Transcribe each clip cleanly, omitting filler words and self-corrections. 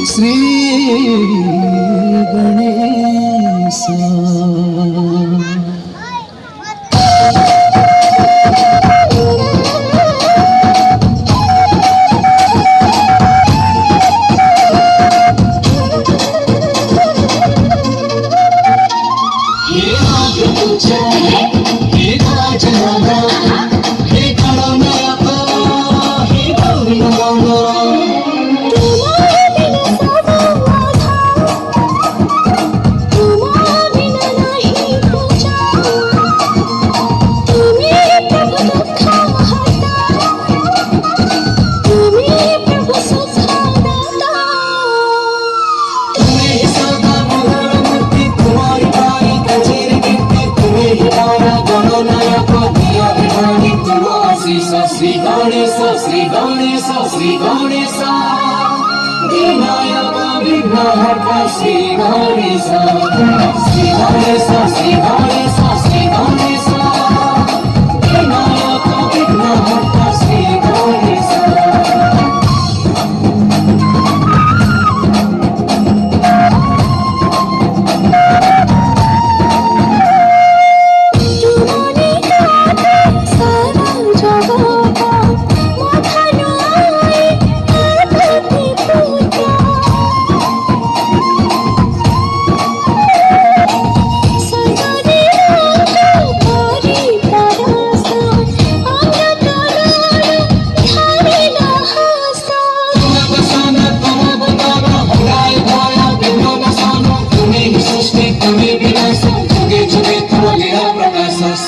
Shri Ganesh Sri Ganesha, Sri Ganesha, Vinayaka Vignahata, Sri Ganesha, Sri Ganesha, Sri Ganesha, Sri Ganesha, Vinayaka Vignahata, Sri Ganesha.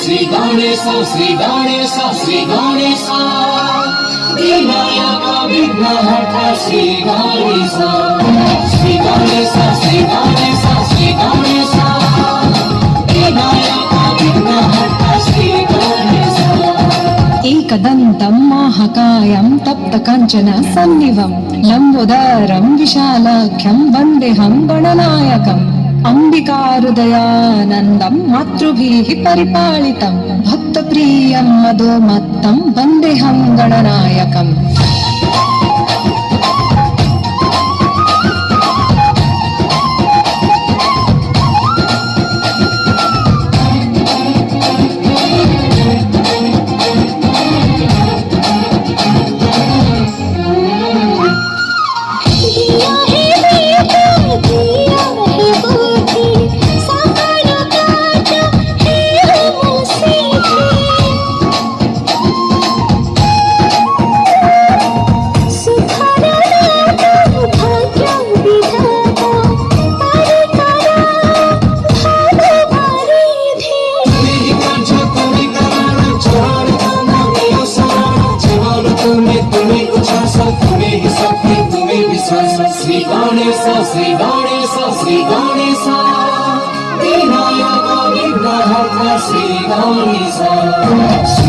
Sri Ganesha, Sri Ganesha, Sri Ganesha, Vinayaka Vignahata, Sri Ganesha, Sri Ganesha, Sri Ganesha, Sri Ganesha, Vinayaka Vignahata, Sri Ganesha. Ekadantam mahakayam taptakanchana sannivam lambodaram vishalakhyam vandeham gananayakam अंबिकाहृदयानन्दं मातृभिः परिपालितं भक्तप्रियं मदोमत्तं वन्देऽहं गणनायकम् Sri Ganesha, Sri Ganesha, Sri Ganesha, Vinayaka Vignahata, Sri Ganesha.